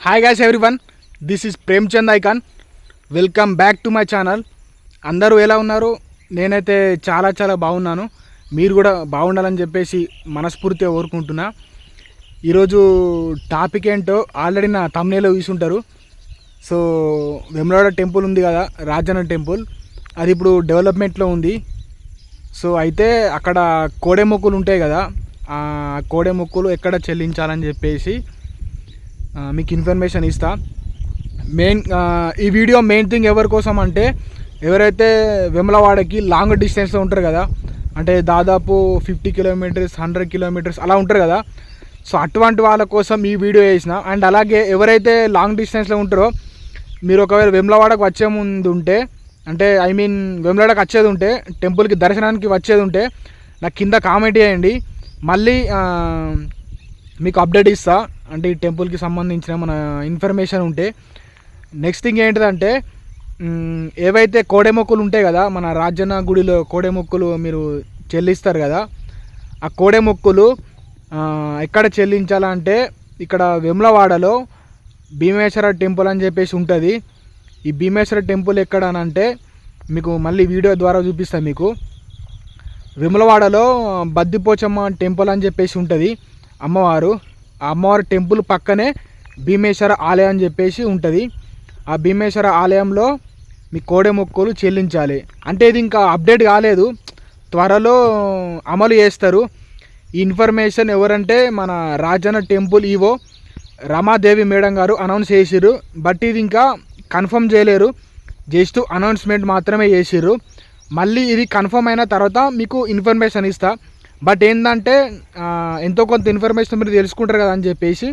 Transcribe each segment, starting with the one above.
Hi guys everyone, this is Premchand icon. Welcome back to my channel. అందరూ ఎలా ఉన్నారు? నేనైతే చాలా బాగున్నాను. మీరు కూడా బాగుండాలని చెప్పేసి మనస్ఫూర్తిగా కోరుకుంటున్నా. ఈరోజు టాపిక్ ఏంటో ఆల్రెడీ నా thumbnail చూసుంటారు. సో వేములవాడ టెంపుల్ ఉంది కదా, రాజన్న టెంపుల్, అది ఇప్పుడు డెవలప్మెంట్లో ఉంది. సో అయితే అక్కడ కోడె మొక్కులు ఉంటాయి కదా, ఆ కోడె మొక్కులు ఎక్కడ చెల్లించాలని చెప్పేసి మీకు ఇన్ఫర్మేషన్ ఇస్తా. ఈ వీడియో మెయిన్ థింగ్ ఎవరి కోసం అంటే, ఎవరైతే వేములవాడకి లాంగ్ డిస్టెన్స్లో ఉంటారు కదా, అంటే దాదాపు 50 కిలోమీటర్స్ 100 కిలోమీటర్స్ అలా ఉంటారు కదా. సో అటువంటి వాళ్ళ కోసం ఈ వీడియో చేసిన. అండ్ అలాగే ఎవరైతే లాంగ్ డిస్టెన్స్లో ఉంటారో, మీరు ఒకవేళ వేములవాడకు వచ్చే ముందు ఉంటే, అంటే వేములవాడకు వచ్చేది ఉంటే, టెంపుల్కి దర్శనానికి వచ్చేది ఉంటే నాకు కింద కామెంట్ చేయండి. మళ్ళీ మీకు అప్డేట్ ఇస్తా, అంటే ఈ టెంపుల్కి సంబంధించిన మన ఇన్ఫర్మేషన్ ఉంటే. నెక్స్ట్ థింగ్ ఏంటిదంటే, ఏవైతే కోడె మొక్కులు ఉంటాయి కదా, మన రాజన్న గుడిలో కోడె మొక్కులు మీరు చెల్లిస్తారు కదా, ఆ కోడె మొక్కులు ఎక్కడ చెల్లించాలంటే, ఇక్కడ వేములవాడలో భీమేశ్వర టెంపుల్ అని చెప్పేసి ఉంటుంది. ఈ భీమేశ్వర టెంపుల్ ఎక్కడ అని అంటే, మీకు మళ్ళీ వీడియో ద్వారా చూపిస్తాను మీకు. వేములవాడలో బద్దిపోచమ్మ టెంపుల్ అని చెప్పేసి ఉంటుంది అమ్మవారు. ఆ అమ్మవారి టెంపుల్ పక్కనే భీమేశ్వర ఆలయం అని చెప్పేసి ఉంటుంది. ఆ భీమేశ్వర ఆలయంలో మీ కోడె మొక్కులు చెల్లించాలి. అంటే ఇది ఇంకా అప్డేట్ కాలేదు, త్వరలో అమలు చేస్తారు. ఈ ఇన్ఫర్మేషన్ ఎవరంటే మన Rajanna temple EO Ramadevi madam గారు అనౌన్స్ చేసిర్రు. బట్ ఇది ఇంకా కన్ఫర్మ్ చేయలేరు, జస్ట్ అనౌన్స్మెంట్ మాత్రమే చేసిర్రు. మళ్ళీ ఇది కన్ఫర్మ్ అయిన తర్వాత మీకు ఇన్ఫర్మేషన్ ఇస్తా. బట్ ఏంటంటే ఎంతో కొంత ఇన్ఫర్మేషన్ మీరు తెలుసుకుంటారు కదా అని చెప్పేసి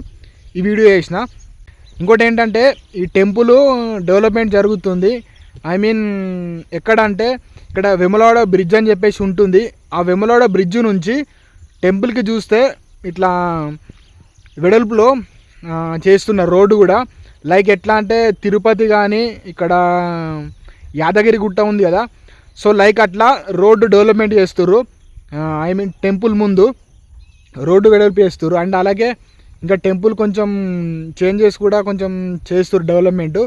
ఈ వీడియో చేసిన. ఇంకోటి ఏంటంటే, ఈ టెంపుల్ డెవలప్మెంట్ జరుగుతుంది. ఎక్కడ అంటే, ఇక్కడ వేములవాడ బ్రిడ్జ్ అని చెప్పేసి ఉంటుంది. ఆ వేములవాడ బ్రిడ్జ్ నుంచి టెంపుల్కి చూస్తే ఇట్లా వెడల్పులో చేస్తున్న రోడ్డు కూడా, లైక్ ఎట్లా అంటే తిరుపతి కానీ ఇక్కడ యాదగిరి గుట్ట ఉంది కదా, సో లైక్ అట్లా రోడ్డు డెవలప్మెంట్ చేస్తుర్రు. టెంపుల్ ముందు రోడ్డు వెడల్పు చేస్తుర్రు. అండ్ అలాగే ఇంకా టెంపుల్ కొంచెం చేంజెస్ కూడా కొంచెం చేస్తుర్రు డెవలప్మెంట్.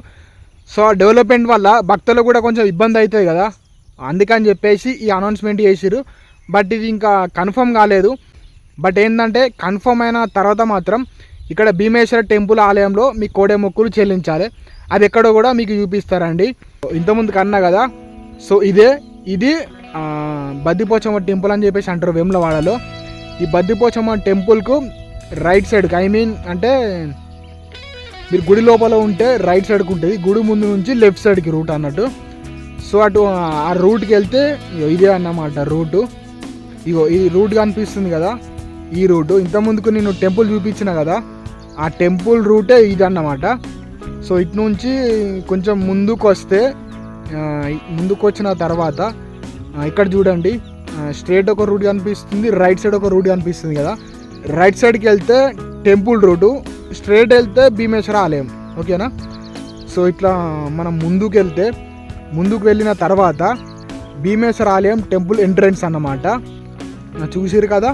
సో ఆ డెవలప్మెంట్ వల్ల భక్తులకు కూడా కొంచెం ఇబ్బంది అవుతుంది కదా, అందుకని చెప్పేసి ఈ అనౌన్స్మెంట్ చేసిర్రు. బట్ ఇది ఇంకా కన్ఫర్మ్ కాలేదు. బట్ ఏంటంటే, కన్ఫర్మ్ అయిన తర్వాత మాత్రం ఇక్కడ భీమేశ్వర టెంపుల్ ఆలయంలో మీ కోడె మొక్కులు చెల్లించాలి. అది ఎక్కడో కూడా మీకు చూపిస్తారండి. ఇంతకుముందు కన్నా కదా, సో ఇది బద్దిపోచమ్మ టెంపుల్ అని చెప్పేసి అంటారు వేములవాడలో. ఈ బద్దిపోచమ్మ టెంపుల్కు రైట్ సైడ్కి, అంటే మీరు గుడి లోపల ఉంటే రైట్ సైడ్కి ఉంటుంది, గుడి ముందు నుంచి లెఫ్ట్ సైడ్కి రూట్ అన్నట్టు. సో అటు ఆ రూట్కి వెళ్తే ఇదే అన్నమాట రూటు. ఇగో ఈ రూట్ కనిపిస్తుంది కదా, ఈ రూటు. ఇంతకుముందుకు నేను టెంపుల్ చూపించిన కదా, ఆ టెంపుల్ రూటే ఇది అన్నమాట. సో ఇటు నుంచి కొంచెం ముందుకు వచ్చిన తర్వాత ఇక్కడ చూడండి, స్ట్రేట్ ఒక రూట్ కనిపిస్తుంది, రైట్ సైడ్ ఒక రూట్ కనిపిస్తుంది కదా. రైట్ సైడ్కి వెళ్తే టెంపుల్ రూటు, స్ట్రేట్ వెళ్తే భీమేశ్వర ఆలయం. ఓకేనా? సో ఇట్లా మనం ముందుకు వెళ్ళిన తర్వాత భీమేశ్వర ఆలయం టెంపుల్ ఎంట్రన్స్ అన్నమాట. చూసిరు కదా.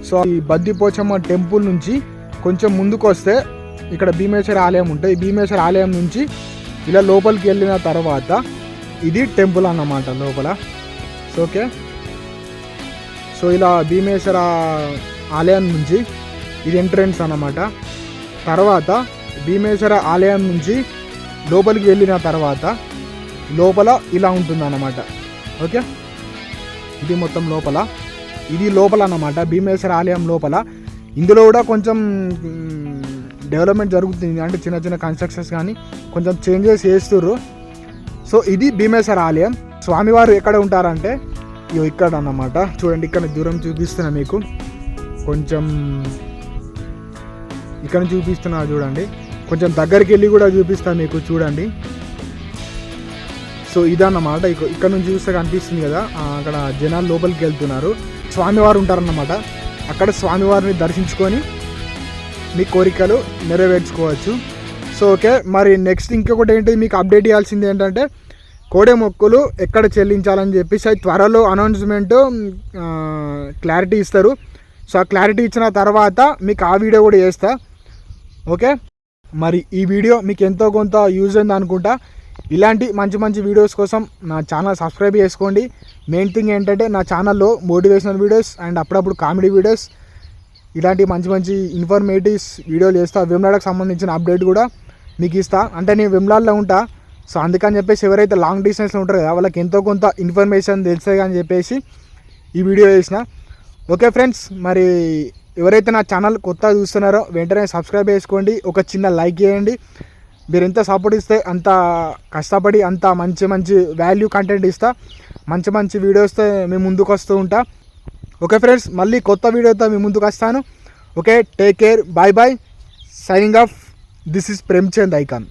సో ఈ బద్దిపోచమ్మ టెంపుల్ నుంచి కొంచెం ముందుకు వస్తే ఇక్కడ భీమేశ్వర ఆలయం ఉంటుంది. భీమేశ్వర ఆలయం నుంచి ఇలా లోపలికి వెళ్ళిన తర్వాత ఇది టెంపుల్ అన్నమాట లోపల. సో ఓకే, సో ఇలా భీమేశ్వర ఆలయం నుంచి ఇది ఎంట్రన్స్ అన్నమాట. తర్వాత భీమేశ్వర ఆలయం నుంచి లోపలికి వెళ్ళిన తర్వాత లోపల ఇలా ఉంటుంది అన్నమాట. ఓకే, ఇది మొత్తం ఇది లోపల అన్నమాట, భీమేశ్వర ఆలయం లోపల. ఇందులో కూడా కొంచెం డెవలప్మెంట్ జరుగుతుంది, అంటే చిన్న కన్స్ట్రక్షన్స్ కానీ కొంచెం చేంజెస్ చేస్తుర్రు. సో ఇది భీమేశ్వర ఆలయం. స్వామివారు ఎక్కడ ఉంటారంటే ఇక్కడ అన్నమాట. చూడండి, ఇక్కడ దూరం చూపిస్తున్నా మీకు, కొంచెం ఇక్కడ చూపిస్తున్నా చూడండి, కొంచెం దగ్గరికి వెళ్ళి కూడా చూపిస్తాను మీకు, చూడండి. సో ఇదన్నమాట, ఇక్కడ నుంచి చూస్తే కనిపిస్తుంది కదా, అక్కడ జనాలు లోపలికి వెళ్తున్నారు, స్వామివారు ఉంటారన్నమాట. అక్కడ స్వామివారిని దర్శించుకొని మీ కోరికలు నెరవేర్చుకోవచ్చు. సో ఓకే, మరి నెక్స్ట్ ఇంకొకటి ఏంటి మీకు అప్డేట్ చేయాల్సింది ఏంటంటే, కోడె మొక్కులు ఎక్కడ చెల్లించాలని చెప్పేసి త్వరలో అనౌన్స్మెంట్ క్లారిటీ ఇస్తారు. సో ఆ క్లారిటీ ఇచ్చిన తర్వాత మీకు ఆ వీడియో కూడా చేస్తా. ఓకే. మరి ఈ వీడియో మీకు ఎంతో కొంత యూజ్ అయింది అనుకుంటా. ఇలాంటి మంచి మంచి వీడియోస్ కోసం నా ఛానల్ సబ్స్క్రైబ్ చేసుకోండి. మెయిన్ థింగ్ ఏంటంటే నా ఛానల్లో మోటివేషనల్ వీడియోస్ అండ్ అప్పుడప్పుడు కామెడీ వీడియోస్ ఇలాంటి మంచి మంచి ఇన్ఫర్మేటివ్స్ వీడియోలు చేస్తా. వెమ్లాడకు సంబంధించిన అప్డేట్ కూడా మీకు ఇస్తా. అంటే నేను వెమ్లాడ్లో ఉంటా, సో అందుకని చెప్పేసి ఎవరైతే లాంగ్ డిస్టెన్స్లో ఉంటారో కదా వాళ్ళకి ఎంతో కొంత ఇన్ఫర్మేషన్ తెలుస్తుంది అని చెప్పేసి ఈ వీడియో చేసిన. ఓకే ఫ్రెండ్స్, మరి ఎవరైతే నా ఛానల్ కొత్తగా చూస్తున్నారో వెంటనే సబ్స్క్రైబ్ చేసుకోండి, ఒక చిన్న లైక్ చేయండి. మీరు ఎంత సపోర్ట్ ఇస్తే అంత కష్టపడి అంత మంచి మంచి వాల్యూ కంటెంట్ ఇస్తా, మంచి మంచి వీడియోస్తో మేము ముందుకు వస్తూ ఉంటా. ఓకే ఫ్రెండ్స్, మళ్ళీ కొత్త వీడియోతో మీ ముందుకు వస్తాను. Okay, take care, bye bye, signing off. This is Premchand icon.